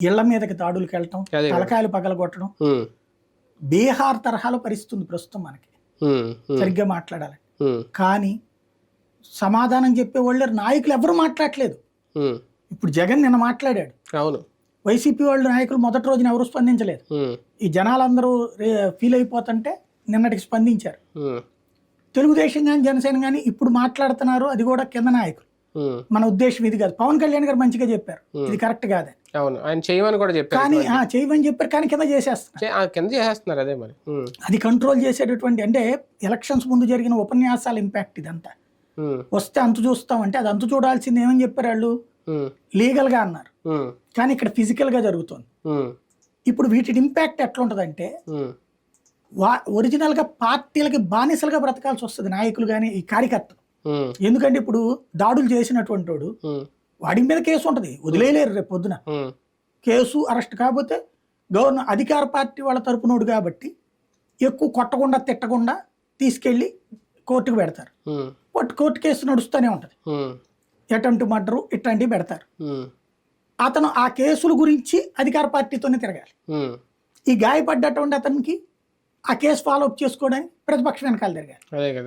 ఇళ్ల మీదకి దాడులకు వెళ్ళటం, అదే కదా. తలకాయలు పగలగొట్టడం, ఉమ్, బీహార్ తరహాలో పరిస్థితి ఉంది ప్రస్తుతం మనకి. ఉమ్, సరిగ్గా మాట్లాడాలి. ఉమ్, కానీ సమాధానం చెప్పే వాళ్ళు నాయకులు ఎవరు మాట్లాడట్లేదు. ఉమ్, ఇప్పుడు జగన్ నిన్న మాట్లాడాడు. అవును. వైసీపీ వాళ్ళు నాయకులు మొదటి రోజున ఎవరు స్పందించలేదు. ఉమ్, ఈ జనాలందరూ ఫీల్ అయిపోతుంటే నిన్నటికి స్పందించారు. ఉమ్, తెలుగుదేశం కానీ జనసేన కానీ ఇప్పుడు మాట్లాడుతున్నారు, అది కూడా కింద నాయకులు. ఉమ్, మన ఉద్దేశం ఇది కాదు. పవన్ కళ్యాణ్ గారు మంచిగా చెప్పారు, ఇది కరెక్ట్ కాదని. అవును, ఆయన చేయమని కూడా చెప్పారు. కానీ చేయమని చెప్పారు, కానీ కింద చేసేస్తున్నారు. కింద చేసేస్తున్నారు. అదే మరి. అది కంట్రోల్ చేసేటటువంటి, అంటే ఎలక్షన్స్ ముందు జరిగిన ఉపన్యాసాల ఇంపాక్ట్ ఇదంతా. వస్తే అంతు చూస్తామంటే అది అంతు చూడాల్సింది ఏమని చెప్పారు వాళ్ళు, లీగల్ గా అన్నారు. కానీ ఇక్కడ ఫిజికల్ గా జరుగుతుంది. ఇప్పుడు వీటి ఇంపాక్ట్ ఎట్లా ఉంటదంటే, ఒరిజినల్ గా పార్టీలకి బానిసలుగా బ్రతకాల్సి వస్తుంది నాయకులు కానీ ఈ కార్యకర్తలు. ఎందుకంటే ఇప్పుడు దాడులు చేసినటువంటి వాడు, వాడి మీద కేసు ఉంటది, వదిలేయలేరు రేపు పొద్దున. కేసు అరెస్ట్ కాకపోతే అధికార పార్టీ వాళ్ళ తరపునోడు కాబట్టి ఎక్కువ కొట్టకుండా తిట్టకుండా తీసుకెళ్లి కోర్టుకు పెడతారు. కోర్టు కేసు నడుస్తూనే ఉంటది. అటెంప్ట్ మర్డర్ ఇట్లాంటివి పెడతారు. అతను ఆ కేసుల గురించి అధికార పార్టీతోనే తిరగాలి. ఈ గాయపడ్డటువంటి అతనికి ఆ కేసు ఫాలో అప్ చేసుకోవడానికి ప్రతిపక్షం వెనకాల తిరగాలి.